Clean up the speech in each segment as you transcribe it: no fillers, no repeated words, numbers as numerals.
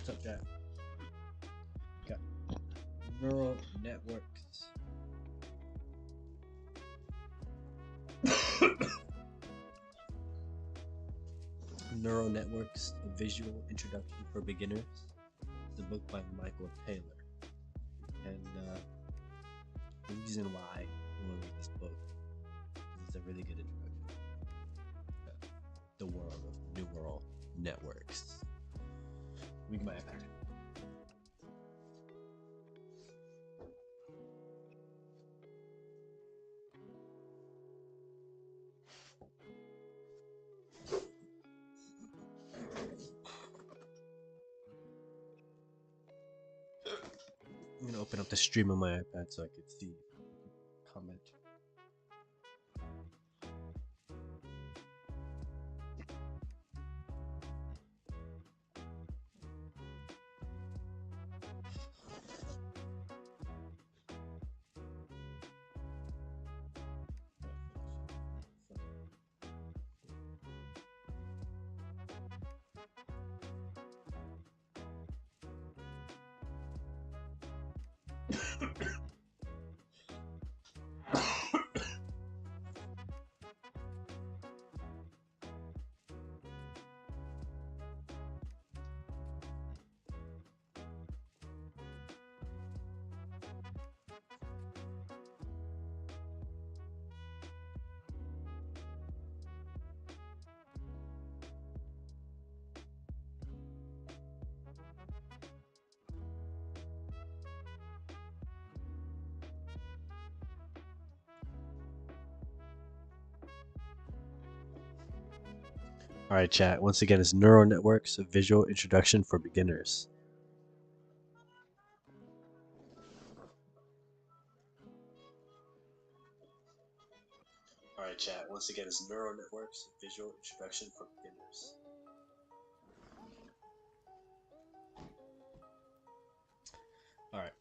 What's up, chat? Got neural networks. Neural Networks, A Visual Introduction for Beginners. It's a book by Michael Taylor. And the reason why I want to read this book is it's a really good introduction to the world of neural networks. Read my iPad. I'm gonna open up the stream on my iPad so I can see comment. Alright, chat. Once again, it's Neural Networks, A Visual Introduction for Beginners. Alright, chat. Once again, it's Neural Networks, A Visual Introduction for Beginners. Alright.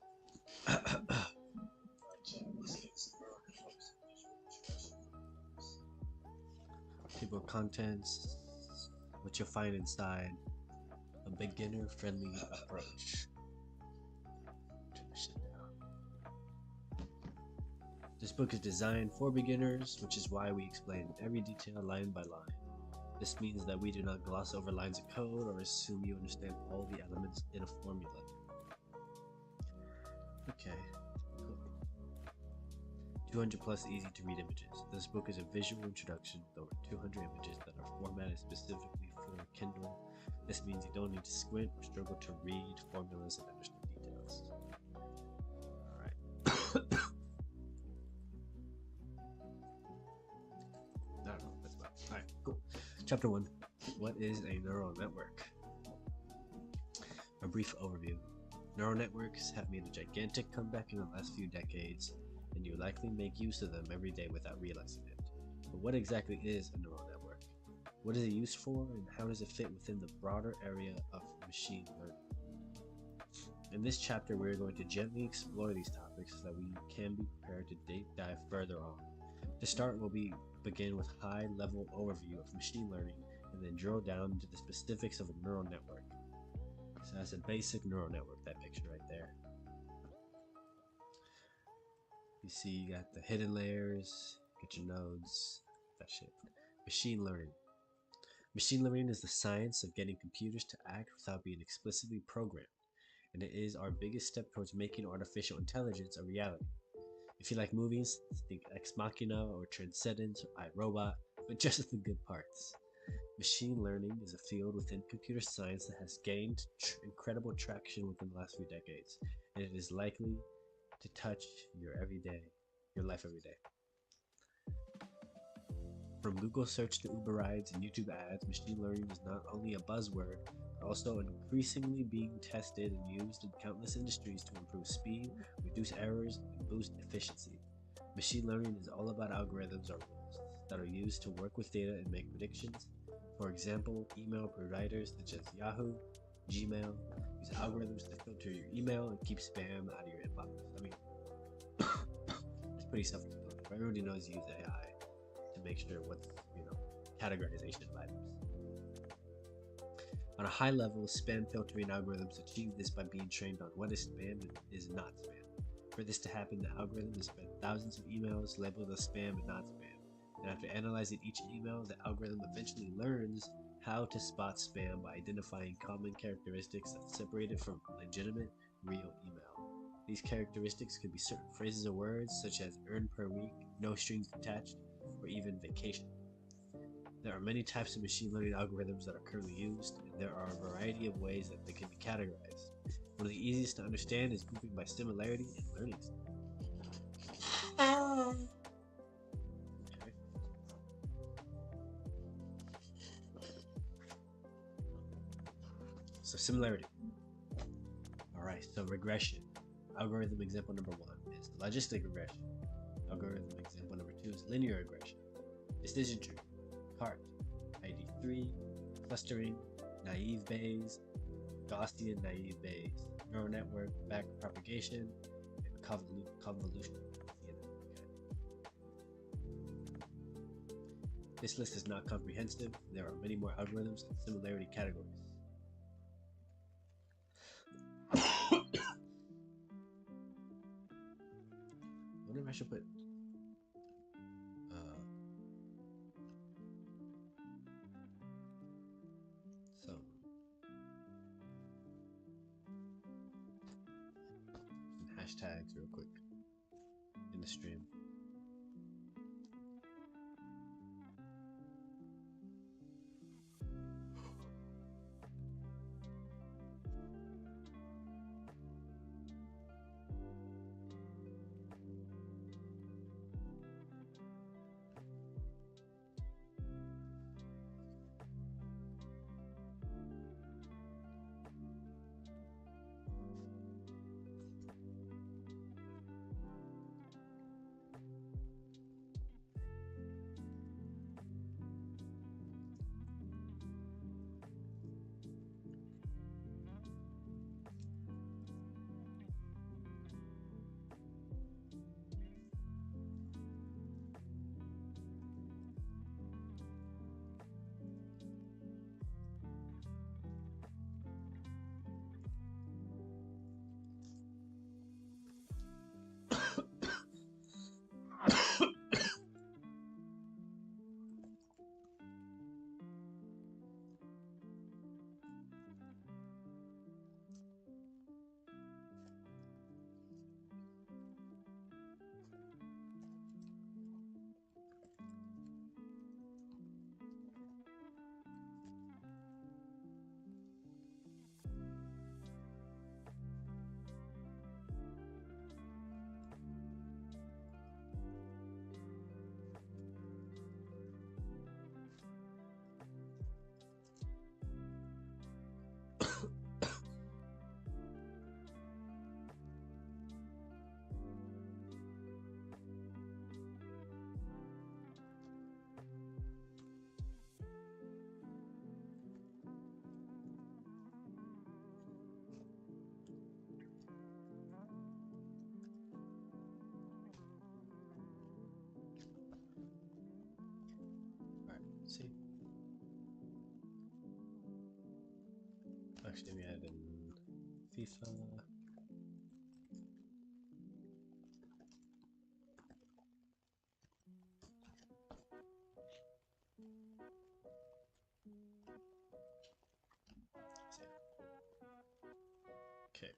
Table of contents, what you'll find inside, a beginner-friendly approach. Turn this shit down. This book is designed for beginners, which is why we explain every detail line by line. This means that we do not gloss over lines of code or assume you understand all the elements in a formula. Okay. 200 plus easy to read images. This book is a visual introduction with over 200 images that are formatted specifically for Kindle. This means you don't need to squint or struggle to read formulas and understand details. Alright. I don't know, that's about it. Alright, cool. Chapter 1. What is a neural network? A brief overview. Neural networks have made a gigantic comeback in the last few decades, and you likely make use of them every day without realizing it. But what exactly is a neural network? What is it used for, and how does it fit within the broader area of machine learning? In this chapter, we're going to gently explore these topics so that we can be prepared to dive further on. To start, we'll begin with a high-level overview of machine learning and then drill down into the specifics of a neural network. So that's a basic neural network, that picture right there. You see, you got the hidden layers, get your nodes, that shit. Machine learning. Machine learning is the science of getting computers to act without being explicitly programmed, and it is our biggest step towards making artificial intelligence a reality. If you like movies, think Ex Machina or Transcendence or iRobot, but just the good parts. Machine learning is a field within computer science that has gained incredible traction within the last few decades, and it is likely to touch your life every day. From Google search to Uber rides and YouTube ads, machine learning is not only a buzzword, but also increasingly being tested and used in countless industries to improve speed, reduce errors, and boost efficiency. Machine learning is all about algorithms or rules that are used to work with data and make predictions. For example, email providers such as Yahoo, Gmail use algorithms to filter your email and keep spam out of your inbox. I mean, it's pretty self-explanatory. Everybody knows you use AI to make sure what's, categorization of items. On a high level, spam filtering algorithms achieve this by being trained on what is spam and is not spam. For this to happen, the algorithm has fed thousands of emails labeled as spam and not spam. And after analyzing each email, the algorithm eventually learns how to spot spam by identifying common characteristics that separate it from legitimate, real email. These characteristics could be certain phrases or words, such as earn per week, no strings attached, or even vacation. There are many types of machine learning algorithms that are currently used, and there are a variety of ways that they can be categorized. One of the easiest to understand is grouping by similarity and learning style. Okay. So similarity. Alright, so regression. Algorithm example number 1 is logistic regression. Algorithm example number 2 is linear regression. Decision tree, cart, ID3, clustering, naive Bayes, Gaussian naive Bayes, neural network, back propagation, and convolution. This list is not comprehensive. There are many more algorithms and similarity categories. I wonder if I should put some hashtags real quick in the stream. See? Actually, we had in FIFA. Okay.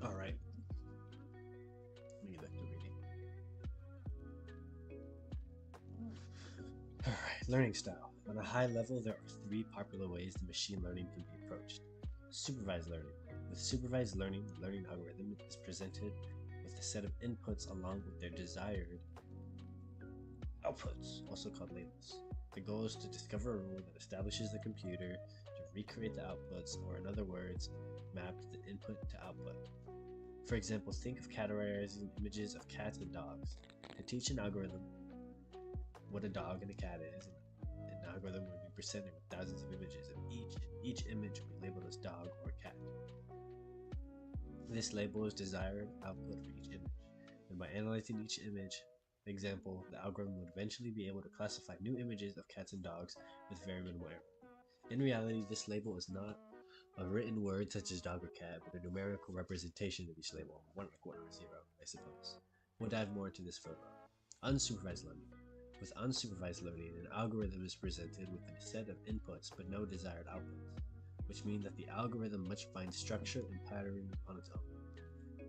All right. Let me look the reading. All right. Learning style. On a high level, there are 3 popular ways the machine learning can be approached. Supervised learning. With supervised learning, the learning algorithm is presented with a set of inputs along with their desired outputs, also called labels. The goal is to discover a rule that establishes the computer to recreate the outputs, or in other words, map the input to output. For example, think of categorizing images of cats and dogs. To teach an algorithm what a dog and a cat is, an algorithm would be presented with thousands of images, and each image would be labeled as dog or cat. This label is desired output for each image, and by analyzing each image example, the algorithm would eventually be able to classify new images of cats and dogs with very minimal error. In reality, this label is not a written word such as dog or cat, but a numerical representation of each label, 1 like 1 or 0, I suppose. We'll dive more into this further. Unsupervised learning. With unsupervised learning, an algorithm is presented with a set of inputs but no desired outputs, which means that the algorithm must find structure and pattern on its own.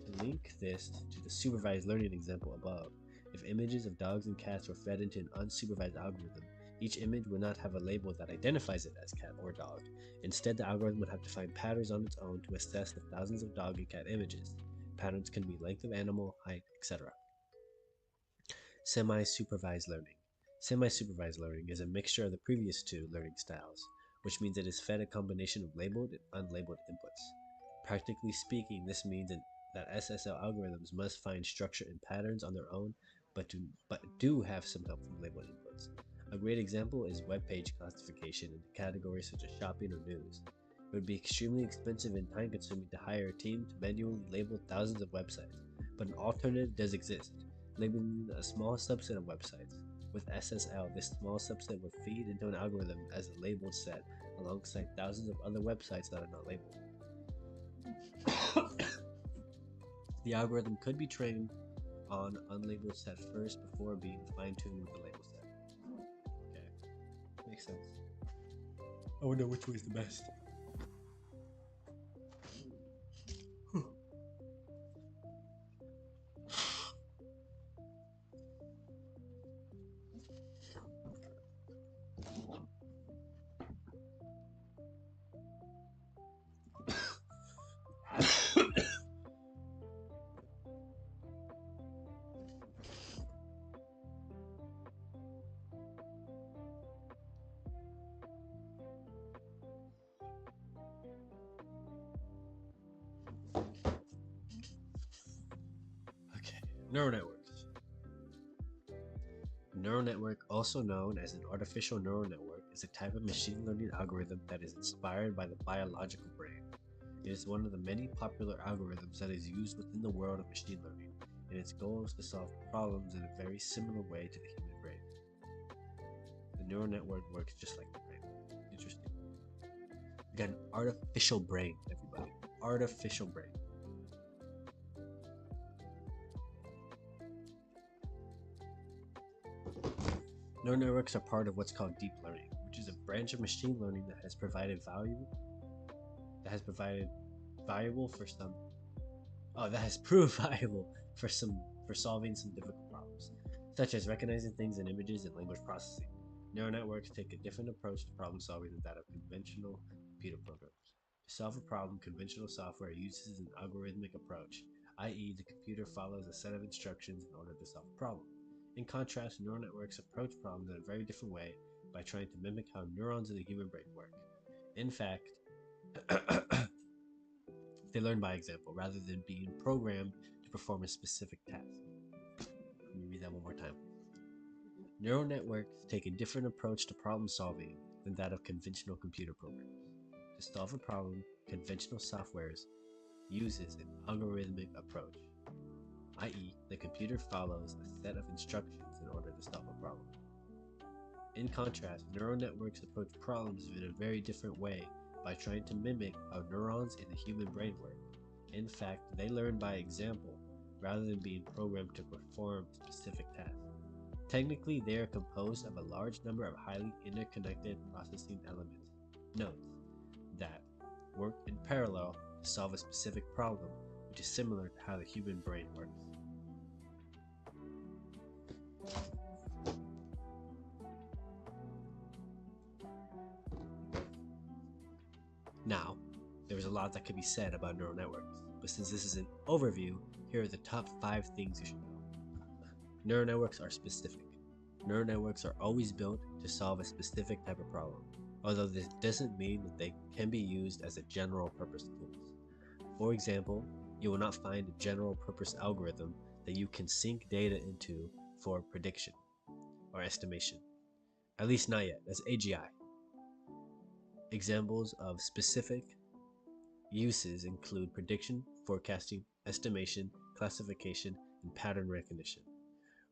To link this to the supervised learning example above, if images of dogs and cats were fed into an unsupervised algorithm, each image would not have a label that identifies it as cat or dog. Instead, the algorithm would have to find patterns on its own to assess the thousands of dog and cat images. Patterns can be length of animal, height, etc. Semi-supervised learning. Semi-supervised learning is a mixture of the previous two learning styles, which means it is fed a combination of labeled and unlabeled inputs. Practically speaking, this means that SSL algorithms must find structure and patterns on their own, but do have some help from labeled inputs. A great example is web page classification into categories such as shopping or news. It would be extremely expensive and time-consuming to hire a team to manually label thousands of websites, but an alternative does exist, labeling a small subset of websites. With SSL, this small subset would feed into an algorithm as a labeled set alongside thousands of other websites that are not labeled. The algorithm could be trained on unlabeled set first before being fine-tuned with the label set. Okay, makes sense. I wonder which way is the best. Okay, neural networks. Neural network, also known as an artificial neural network, is a type of machine learning algorithm that is inspired by the biological brain. It is one of the many popular algorithms that is used within the world of machine learning, and its goal is to solve problems in a very similar way to the human brain. The neural network works just like the brain. Interesting. We got an artificial brain, everybody. Artificial brain. Neural networks are part of what's called deep learning, which is a branch of machine learning that has proved valuable for solving some difficult problems, such as recognizing things in images and language processing. Neural networks take a different approach to problem solving than that of conventional computer programs. To solve a problem, conventional software uses an algorithmic approach, i.e., the computer follows a set of instructions in order to solve a problem. In contrast, neural networks approach problems in a very different way by trying to mimic how neurons in the human brain work. In fact, they learn by example rather than being programmed to perform a specific task. Let me read that one more time. Neural networks take a different approach to problem solving than that of conventional computer programs. To solve a problem, conventional software uses an algorithmic approach, i.e., the computer follows a set of instructions in order to solve a problem. In contrast, neural networks approach problems in a very different way by trying to mimic how neurons in the human brain work. In fact, they learn by example rather than being programmed to perform specific tasks. Technically, they are composed of a large number of highly interconnected processing elements, nodes, that work in parallel to solve a specific problem, which is similar to how the human brain works. Now, there is a lot that can be said about neural networks, but since this is an overview, here are the top 5 things you should know. Neural networks are specific. Neural networks are always built to solve a specific type of problem, although this doesn't mean that they can be used as a general purpose tool. For example, you will not find a general purpose algorithm that you can sync data into for prediction or estimation. At least not yet. That's AGI. Examples of specific uses include prediction, forecasting, estimation, classification, and pattern recognition.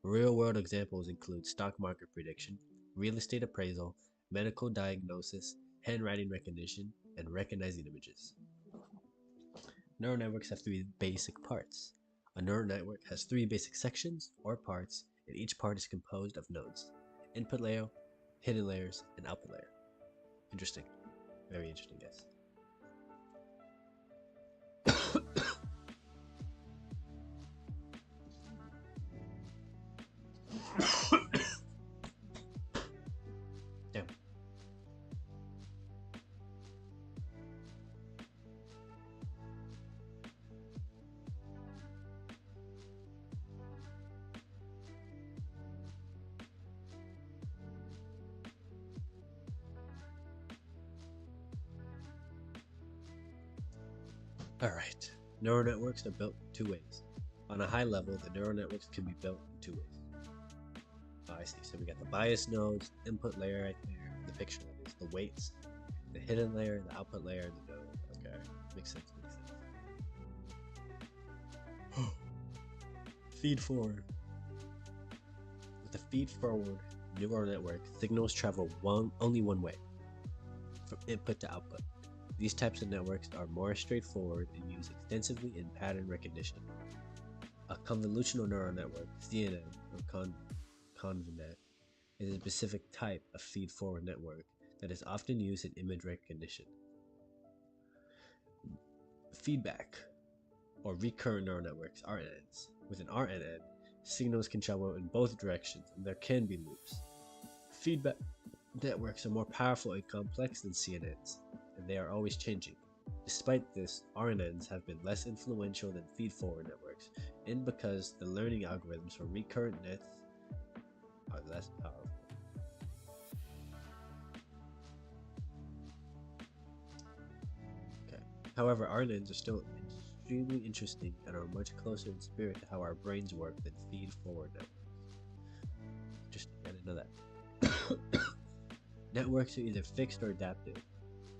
Real-world examples include stock market prediction, real estate appraisal, medical diagnosis, handwriting recognition, and recognizing images. Neural networks have three basic parts. A neural network has three basic sections or parts, and each part is composed of nodes: input layer, hidden layers, and output layer. Interesting. Very interesting, guys. Damn. Alright, neural networks are built in two ways. On a high level, the neural networks can be built in two ways. I see, so we got the bias nodes, input layer right there, the picture that is, the weights, the hidden layer, the output layer, and the node. Okay, makes sense, Feed forward. With a feed forward neural network, signals travel only one way, from input to output. These types of networks are more straightforward and used extensively in pattern recognition. A convolutional neural network, CNN or ConvNet, is a specific type of feed-forward network that is often used in image recognition. Feedback or recurrent neural networks, RNNs. With an RNN, signals can travel in both directions and there can be loops. Feedback networks are more powerful and complex than CNNs, and they are always changing. Despite this, RNNs have been less influential than feed-forward networks, and because the learning algorithms for recurrent nets are less powerful. Okay. However, RNNs are still extremely interesting and are much closer in spirit to how our brains work than feed-forward networks. Just I didn't know that. Networks are either fixed or adaptive.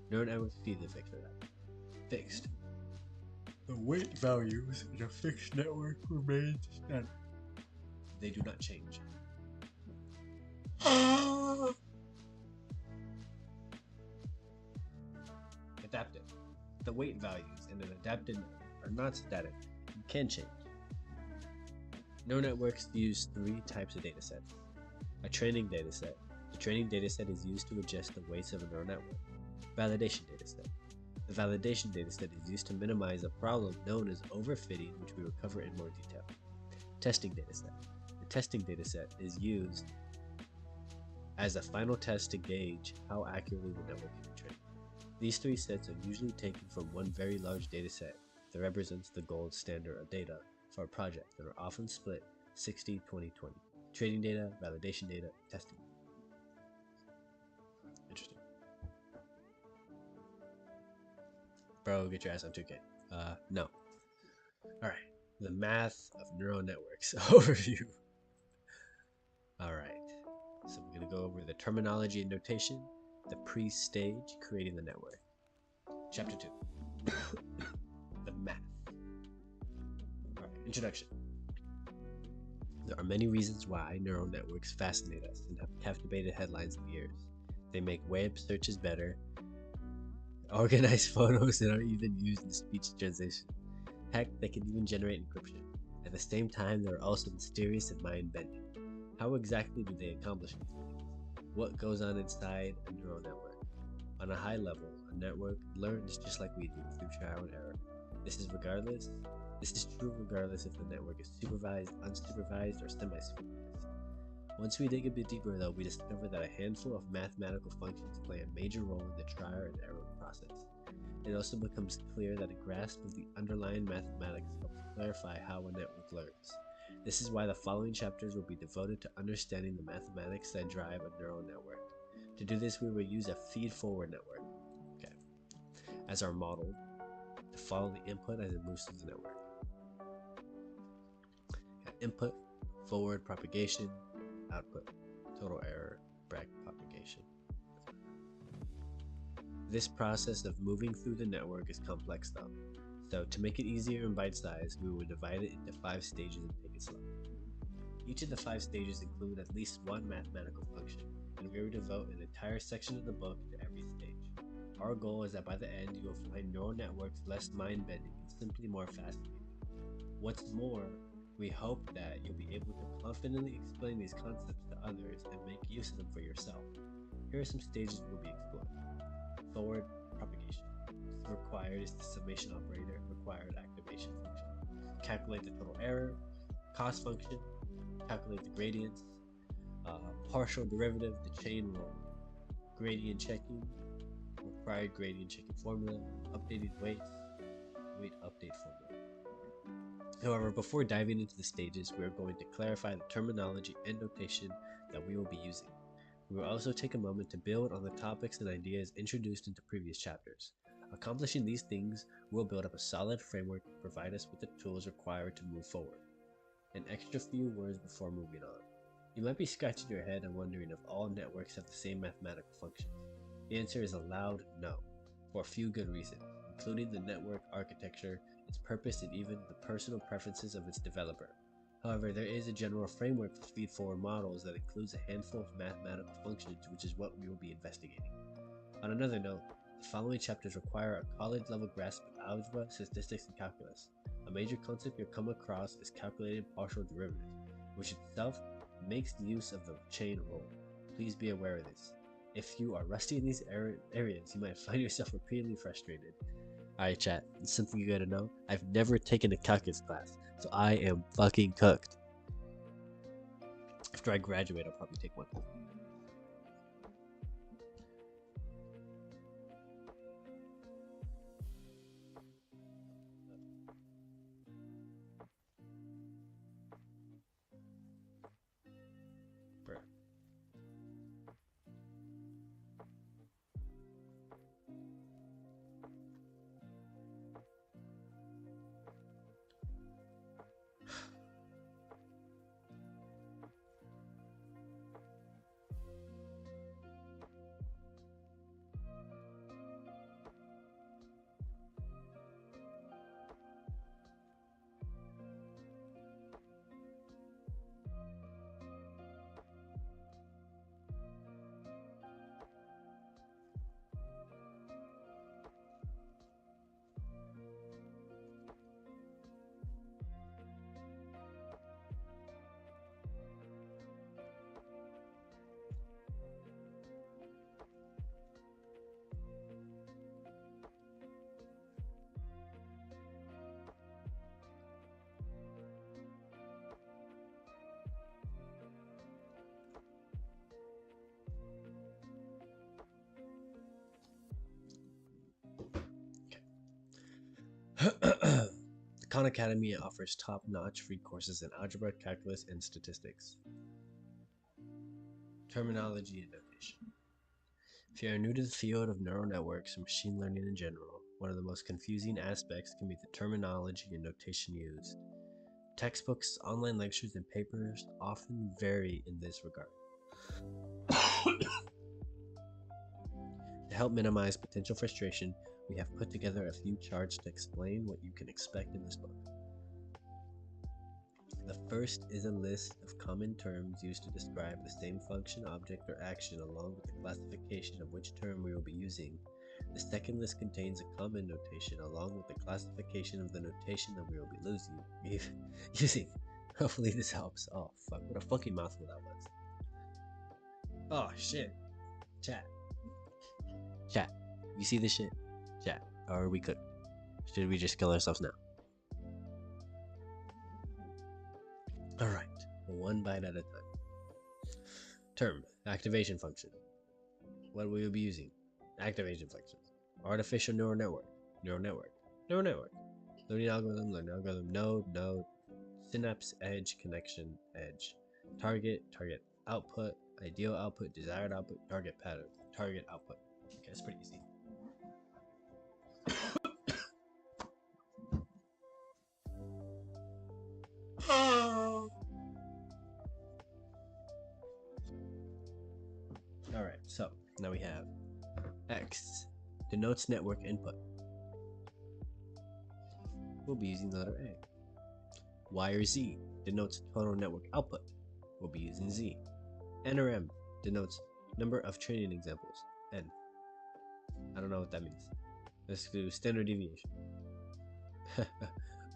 Neural networks are either fixed or adaptive. Fixed. The weight values in a fixed network remain static. They do not change. Adaptive. The weight values in an adapted network are not static and can change. Neural networks use three types of datasets. A training dataset. The training dataset is used to adjust the weights of a neural network. Validation dataset. The validation dataset is used to minimize a problem known as overfitting, which we will cover in more detail. Testing dataset. The testing dataset is used as a final test to gauge how accurately the network can be trained. These three sets are usually taken from one very large dataset that represents the gold standard of data for a project that are often split 60-20-20. Training data, validation data, testing. Interesting. Bro, get your ass on 2K. No. Alright. The math of neural networks overview. Alright. So we're going to go over the terminology and notation, the pre-stage, creating the network. Chapter 2. The math. Alright, introduction. There are many reasons why neural networks fascinate us and have captivated headlines for years. They make web searches better, organize photos that are even used in speech translation. Heck, they can even generate encryption. At the same time, they are also mysterious and mind-bending. How exactly do they accomplish these things? What goes on inside a neural network? On a high level, a network learns just like we do, through trial and error. This is true regardless if the network is supervised, unsupervised, or semi-supervised. Once we dig a bit deeper though, we discover that a handful of mathematical functions play a major role in the trial and error process. It also becomes clear that a grasp of the underlying mathematics helps clarify how a network learns. This is why the following chapters will be devoted to understanding the mathematics that drive a neural network. To do this, we will use a feed-forward network as our model to follow the input as it moves through the network. Input, forward propagation, output, total error, back propagation. This process of moving through the network is complex though, so to make it easier and bite-sized, we will divide it into 5 stages and take it slow. Each of the 5 stages include at least one mathematical function, and we will devote an entire section of the book to every stage. Our goal is that by the end, you will find neural networks less mind-bending and simply more fascinating. What's more, we hope that you'll be able to confidently explain these concepts to others and make use of them for yourself. Here are some stages we'll be exploring. Forward propagation. Required is the summation operator, required activation function. Calculate the total error, cost function, calculate the gradients, partial derivative, the chain rule, gradient checking, required gradient checking formula, updated weight update formula. However, before diving into the stages, we are going to clarify the terminology and notation that we will be using. We will also take a moment to build on the topics and ideas introduced into previous chapters. Accomplishing these things will build up a solid framework and provide us with the tools required to move forward. An extra few words before moving on. You might be scratching your head and wondering if all networks have the same mathematical functions. The answer is a loud no, for a few good reasons, including the network architecture, its purpose, and even the personal preferences of its developer. However, there is a general framework for feed-forward models that includes a handful of mathematical functions, which is what we will be investigating. On another note, the following chapters require a college-level grasp of algebra, statistics, and calculus. A major concept you'll come across is calculated partial derivatives, which itself makes use of the chain rule. Please be aware of this. If you are rusty in these areas, you might find yourself repeatedly frustrated. Alright chat, it's something you gotta know. I've never taken a calculus class, so I am fucking cooked. After I graduate, I'll probably take one. The Khan Academy offers top-notch free courses in algebra, calculus, and statistics. Terminology and notation. If you are new to the field of neural networks and machine learning in general, one of the most confusing aspects can be the terminology and notation used. Textbooks, online lectures, and papers often vary in this regard. To help minimize potential frustration, we have put together a few charts to explain what you can expect in this book. The first is a list of common terms used to describe the same function, object, or action, along with the classification of which term we will be using. The second list contains a common notation along with the classification of the notation that we will be using. Hopefully this helps. Oh fuck, what a fucking mouthful that was. Oh shit. Chat, you see this shit? Chat, or are we good? Should we just kill ourselves now? Alright, one bite at a time. Term, activation function. What we will be using? Activation functions. Artificial neural network. Learning algorithm, node, synapse, edge, connection, edge. Target, output, ideal output, desired output, target pattern, target output. Okay, that's pretty easy. Alright, so now we have X denotes network input. We'll be using the letter A. Y or Z denotes total network output. We'll be using Z. N or M denotes number of training examples. N. I don't know what that means. Let's do standard deviation.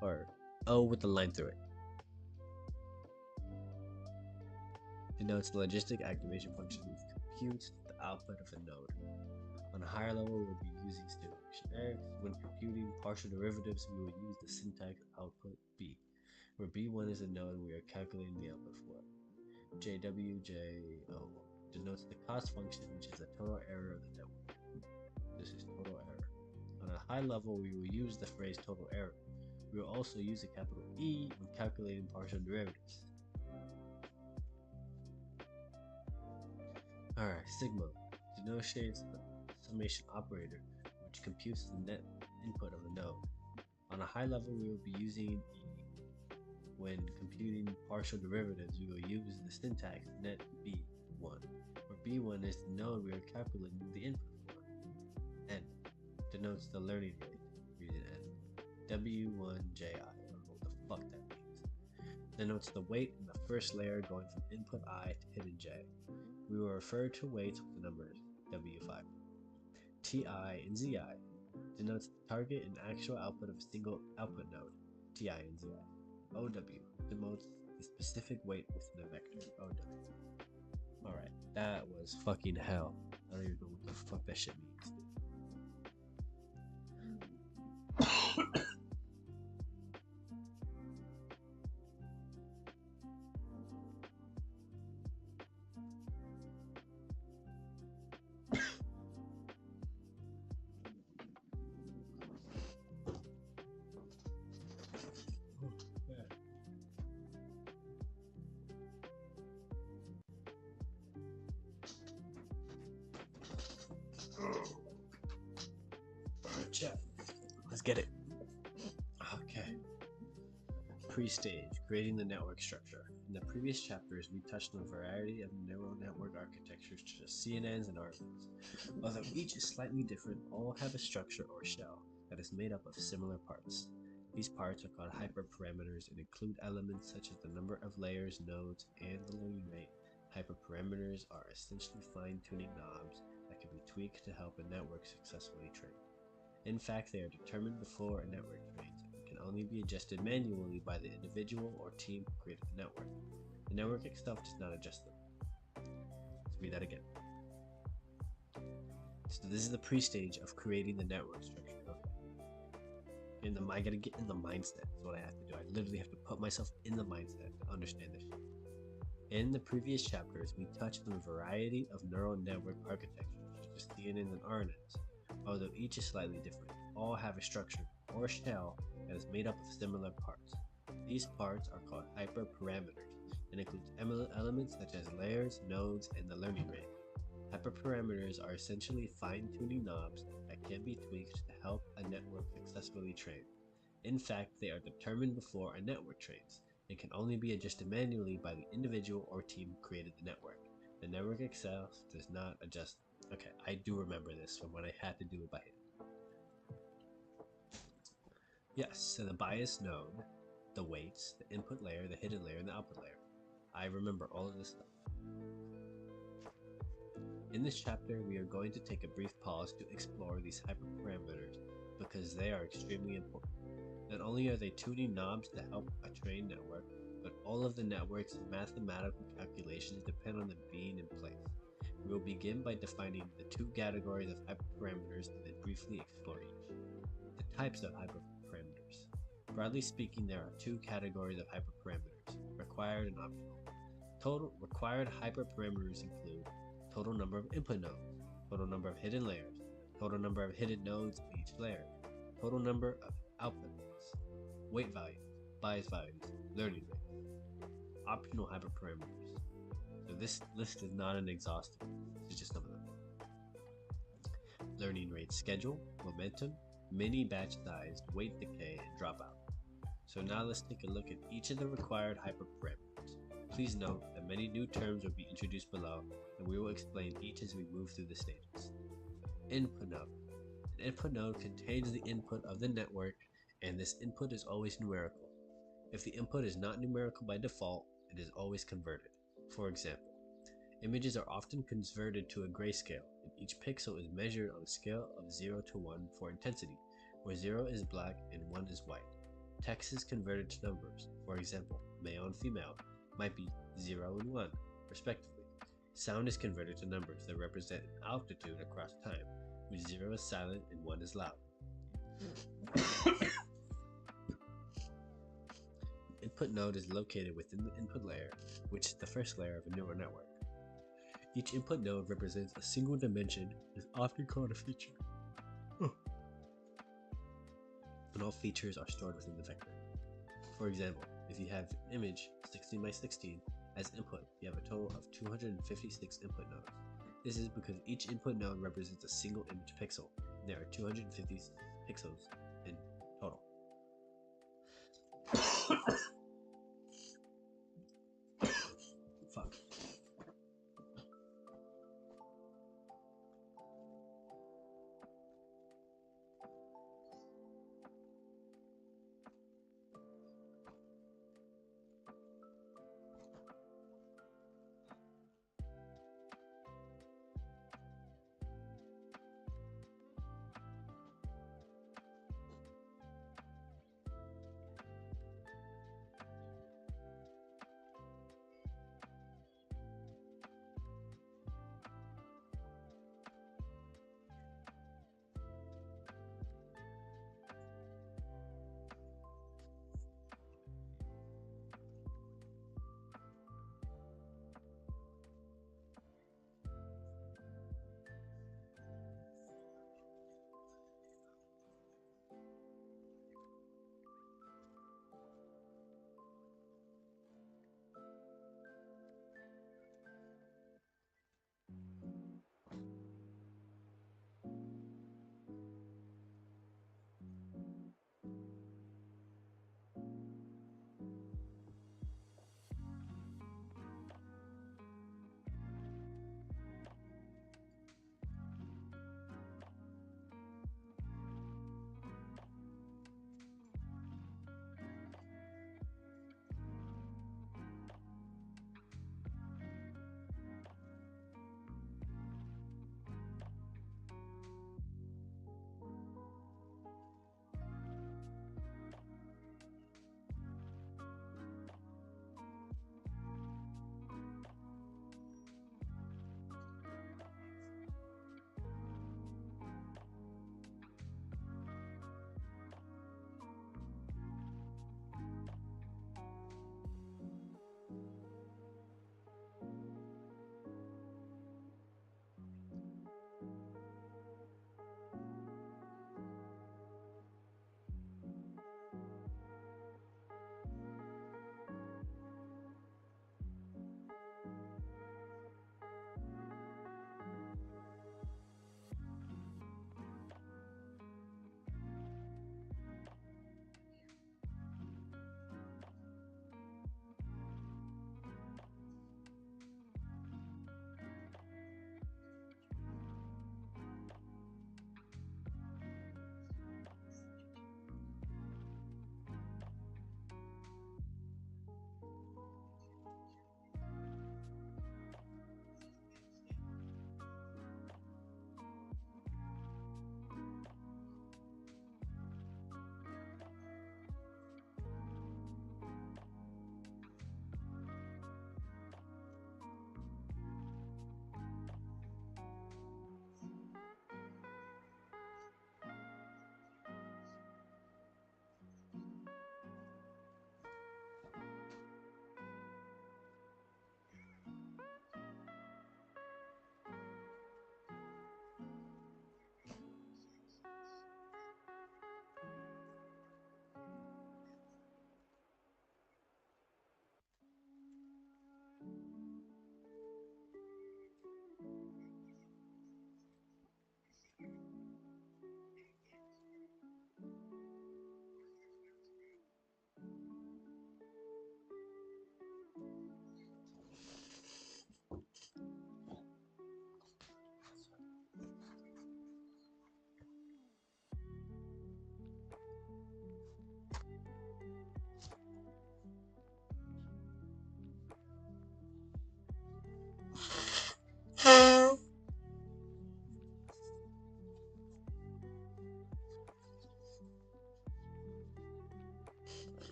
Or O with the line through it. Denotes the logistic activation function which computes the output of a node. On a higher level, we'll be using stimulation X. When computing partial derivatives, we will use the syntax output B, where B1 is a node we are calculating the output for. JWJO denotes the cost function, which is the total error of the network. This is total error. On a high level, we will use the phrase total error. We will also use a capital E when calculating partial derivatives. Alright, sigma denotes the summation operator, which computes the net input of a node. On a high level, we will be using E. When computing partial derivatives, we will use the syntax net B1, where B1 is the node we are calculating the input for. N denotes the learning rate, using N. W1JI, I don't know what the fuck that means. Denotes the weight in the first layer going from input I to hidden J. We will refer to weights with the numbers W5. TI and ZI denotes the target and actual output of a single output node, TI and ZI. OW denotes the specific weight within a vector, OW. Alright, that was fucking hell. I don't even know what the fuck that shit means. Let's get it. Okay. Pre-stage, creating the network structure. In the previous chapters, we touched on a variety of neural network architectures such as CNNs and RNNs. Although each is slightly different, all have a structure or shell that is made up of similar parts. These parts are called hyperparameters and include elements such as the number of layers, nodes, and the learning rate. Hyperparameters are essentially fine-tuning knobs that can be tweaked to help a network successfully train. In fact, they are determined before a network trains and can only be adjusted manually by the individual or team who created the network. The network itself does not adjust them. Let's read that again. So this is the pre-stage of creating the network structure. I gotta get in the mindset is what I have to do. I literally have to put myself in the mindset to understand this shit. In the previous chapters, we touched on a variety of neural network architectures such as CNNs and RNNs. Although each is slightly different, all have a structure or shell that is made up of similar parts. These parts are called hyperparameters and includes elements such as layers, nodes, and the learning rate. Hyperparameters are essentially fine-tuning knobs that can be tweaked to help a network successfully train. In fact, they are determined before a network trains and can only be adjusted manually by the individual or team who created the network. The network itself does not adjust. Okay, I do remember this from when I had to do it by hand. Yes, so the bias node, the weights, the input layer, the hidden layer, and the output layer. I remember all of this stuff. In this chapter, we are going to take a brief pause to explore these hyperparameters because they are extremely important. Not only are they tuning knobs to help a trained network, but all of the network's mathematical calculations depend on them being in place. We will begin by defining the two categories of hyperparameters and then briefly explore each. The types of hyperparameters. Broadly speaking, there are two categories of hyperparameters, required and optional. Total required hyperparameters include total number of input nodes, total number of hidden layers, total number of hidden nodes in each layer, total number of output nodes, weight values, bias values, learning rate. Optional hyperparameters. So this list is not an exhaustive list, it's just some of them. Learning rate schedule, momentum, mini batch size, weight decay, and dropout. So now let's take a look at each of the required hyperparameters. Please note that many new terms will be introduced below, and we will explain each as we move through the stages. Input node. An input node contains the input of the network, and this input is always numerical. If the input is not numerical by default, it is always converted. For example, images are often converted to a grayscale, and each pixel is measured on a scale of 0 to 1 for intensity, where 0 is black and 1 is white. Text is converted to numbers. For example, male and female might be 0 and 1, respectively. Sound is converted to numbers that represent an altitude across time, which 0 is silent and 1 is loud. Input node is located within the input layer, which is the first layer of a neural network. Each input node represents a single dimension and is often called a feature. And all features are stored within the vector. For example, if you have an image 16 by 16 as input, you have a total of 256 input nodes. This is because each input node represents a single image pixel, and there are 250 pixels in total. Fuck.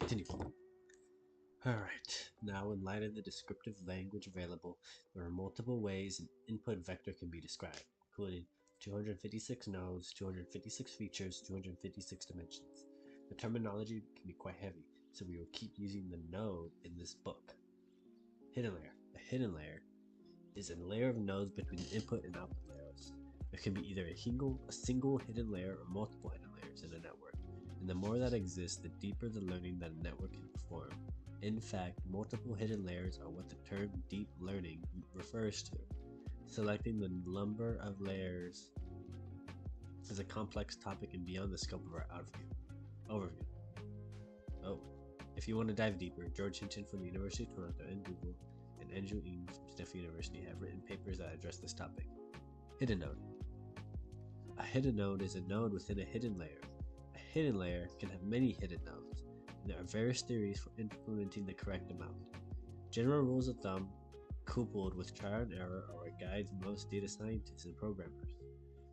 Continue. Alright, now in light of the descriptive language available, there are multiple ways an input vector can be described, including 256 nodes, 256 features, 256 dimensions. The terminology can be quite heavy, so we will keep using the node in this book. Hidden layer. A hidden layer is a layer of nodes between the input and output layers. There can be either a single hidden layer or multiple hidden layers in a network, and the more that exists, the deeper the learning that a network can perform. In fact, multiple hidden layers are what the term deep learning refers to. Selecting the number of layers is a complex topic and beyond the scope of our overview. Oh, if you want to dive deeper, George Hinton from the University of Toronto and Google and Andrew Ng from Stanford University have written papers that address this topic. Hidden node. A hidden node is a node within a hidden layer. A hidden layer can have many hidden nodes, and there are various theories for implementing the correct amount. General rules of thumb, coupled with trial and error, are what guides most data scientists and programmers.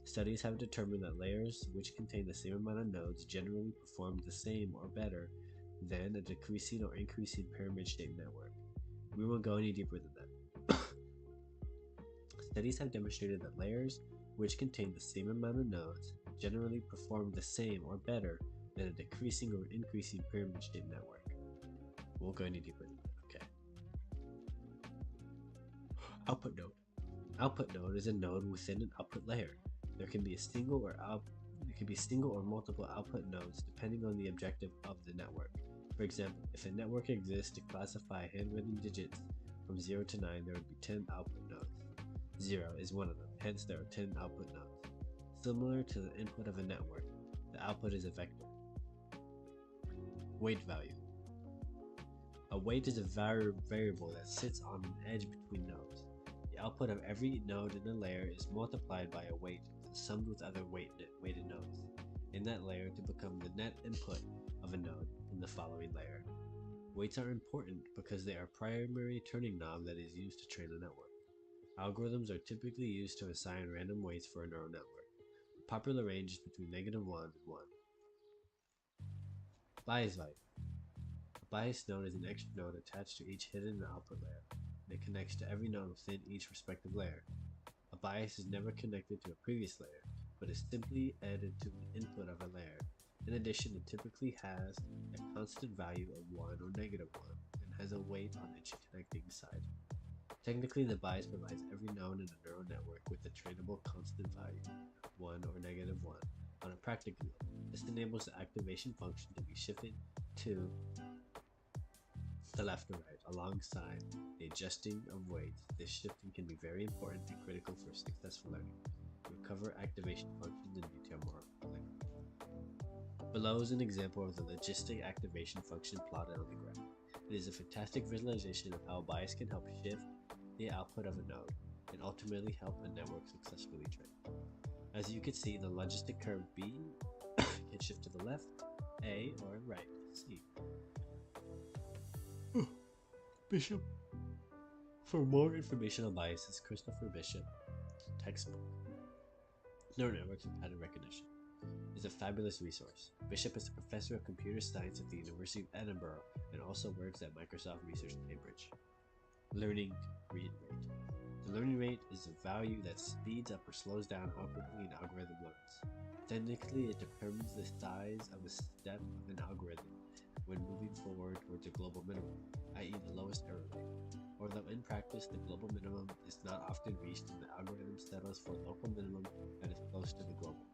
Studies have determined that layers which contain the same amount of nodes generally perform the same or better than a decreasing or increasing pyramid-shaped network. We won't go any deeper than that. Studies have demonstrated that layers which contain the same amount of nodes generally perform the same or better than a decreasing or increasing pyramid-shaped network. We won't go any deeper than that. Okay. Output node. Output node is a node within an output layer. There can be single or multiple output nodes depending on the objective of the network. For example, if a network exists to classify handwritten digits from 0 to 9, there would be 10 output nodes. 0 is one of them, hence there are 10 output nodes. Similar to the input of a network, the output is a vector. Weight value. A weight is a variable that sits on an edge between nodes. The output of every node in a layer is multiplied by a weight and summed with other weighted nodes in that layer to become the net input of a node in the following layer. Weights are important because they are a primary turning knob that is used to train a network. Algorithms are typically used to assign random weights for a neural network. The popular range is between -1 and 1. Bias value. A bias node is an extra node attached to each hidden output layer. It connects to every node within each respective layer. A bias is never connected to a previous layer, but is simply added to the input of a layer. In addition, it typically has a constant value of 1 or -1 and has a weight on each connecting side. Technically, the bias provides every node in a neural network with a trainable constant value, 1 or -1. On a practical level, this enables the activation function to be shifted to the left or right alongside the adjusting of weights. This shifting can be very important and critical for successful learning. We'll cover activation functions in detail more later. Below is an example of the logistic activation function plotted on the graph. It is a fantastic visualization of how a bias can help shift the output of a node and ultimately help a network successfully train. As you can see, the logistic curve B can shift to the left, A, or right, C. Bishop. For more information on biases, Christopher Bishop textbook, Neural Networks and Pattern Recognition, is a fabulous resource. Bishop is a professor of computer science at the University of Edinburgh and also works at Microsoft Research Cambridge. Learning rate. The learning rate is a value that speeds up or slows down how quickly an algorithm learns. Technically, it determines the size of a step of an algorithm when moving forward towards a global minimum, i.e. the lowest error rate. Although in practice the global minimum is not often reached and the algorithm settles for a local minimum that is close to the global.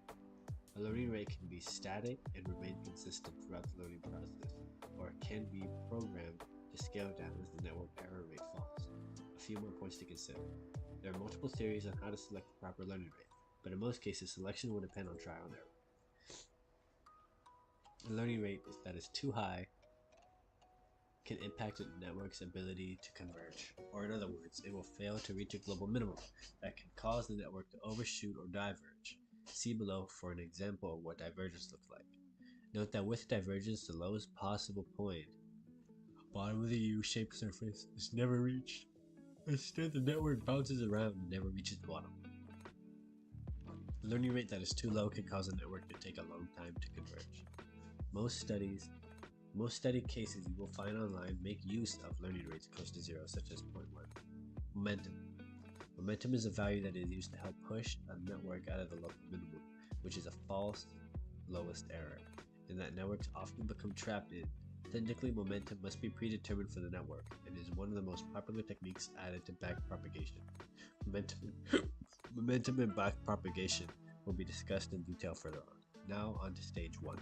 A learning rate can be static and remain consistent throughout the learning process, or it can be programmed to scale down as the network error rate falls. A few more points to consider. There are multiple theories on how to select the proper learning rate, but in most cases selection will depend on trial and error. A learning rate that is too high can impact a network's ability to converge, or in other words, it will fail to reach a global minimum that can cause the network to overshoot or diverge. See below for an example of what divergence looks like. Note that with divergence, the lowest possible point, bottom of the U-shaped surface, is never reached. Instead, the network bounces around and never reaches the bottom. A learning rate that is too low can cause a network to take a long time to converge. Most studies Most studied cases you will find online make use of learning rates close to zero, such as 0.1. Momentum. Momentum is a value that is used to help push a network out of the local minimum, which is a false lowest error, and that networks often become trapped in. Technically, momentum must be predetermined for the network, and is one of the most popular techniques added to backpropagation. Momentum and backpropagation will be discussed in detail further on. Now on to stage 1.